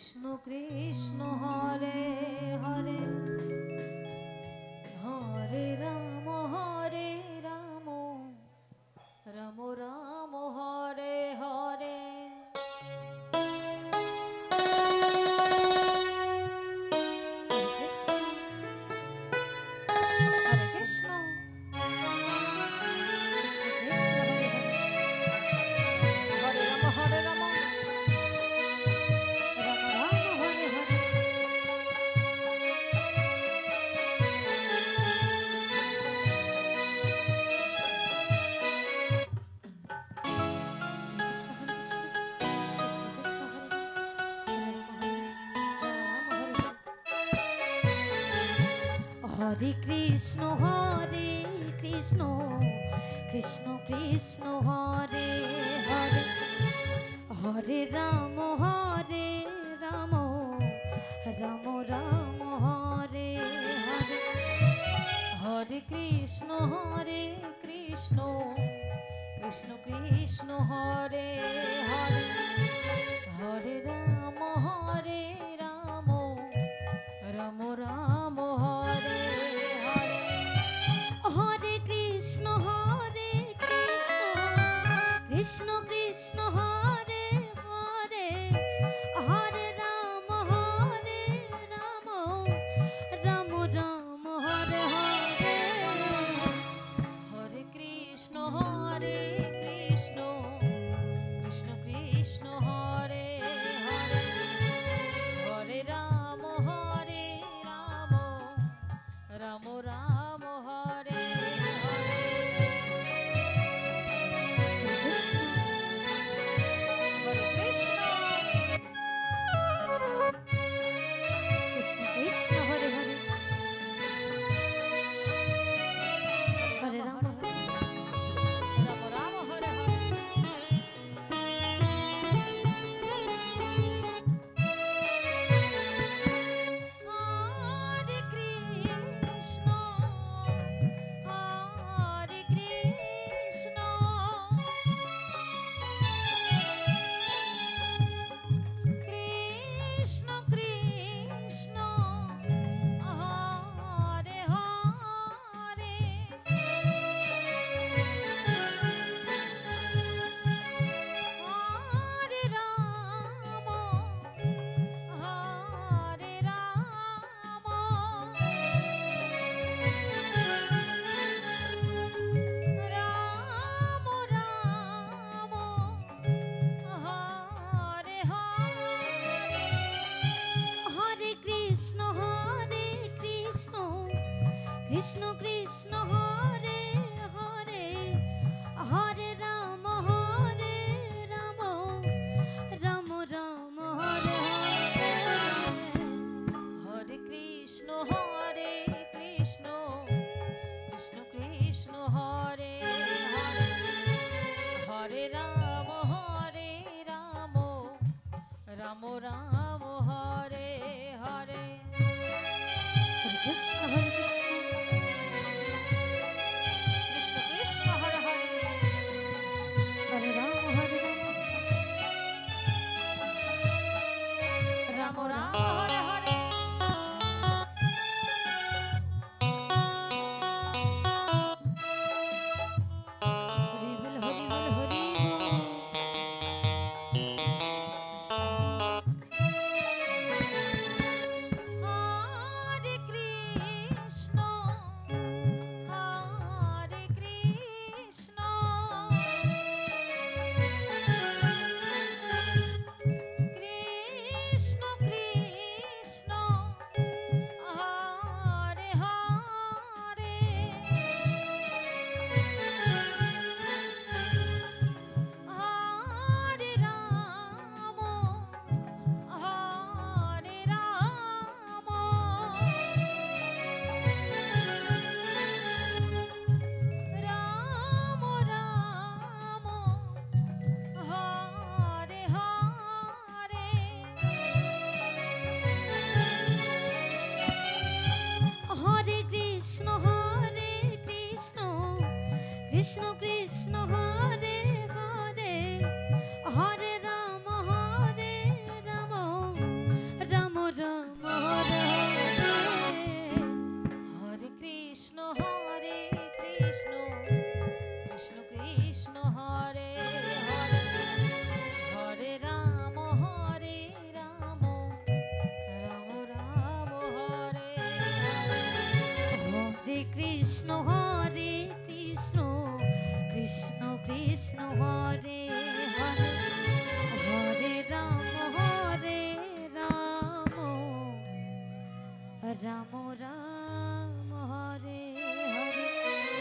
Krishna Krishna Hare Hare Hare Ram Ram Ram Hare Hare. Hare Krishna Krishna Krishna Hare Hare Hare Ram Ram Ram Hare Hare. Hare Krishna Krishna Krishna Hare Hare Hare Ram Ram Ram Hare Hare. Hare Krishna Krishna Krishna Hare Hare Hare Ram Ram Ram Hare Hare. Hare Krishna Krishna Krishna Hare Hare Hare Ram Ram Ram Hare Hare. Krishna Krishna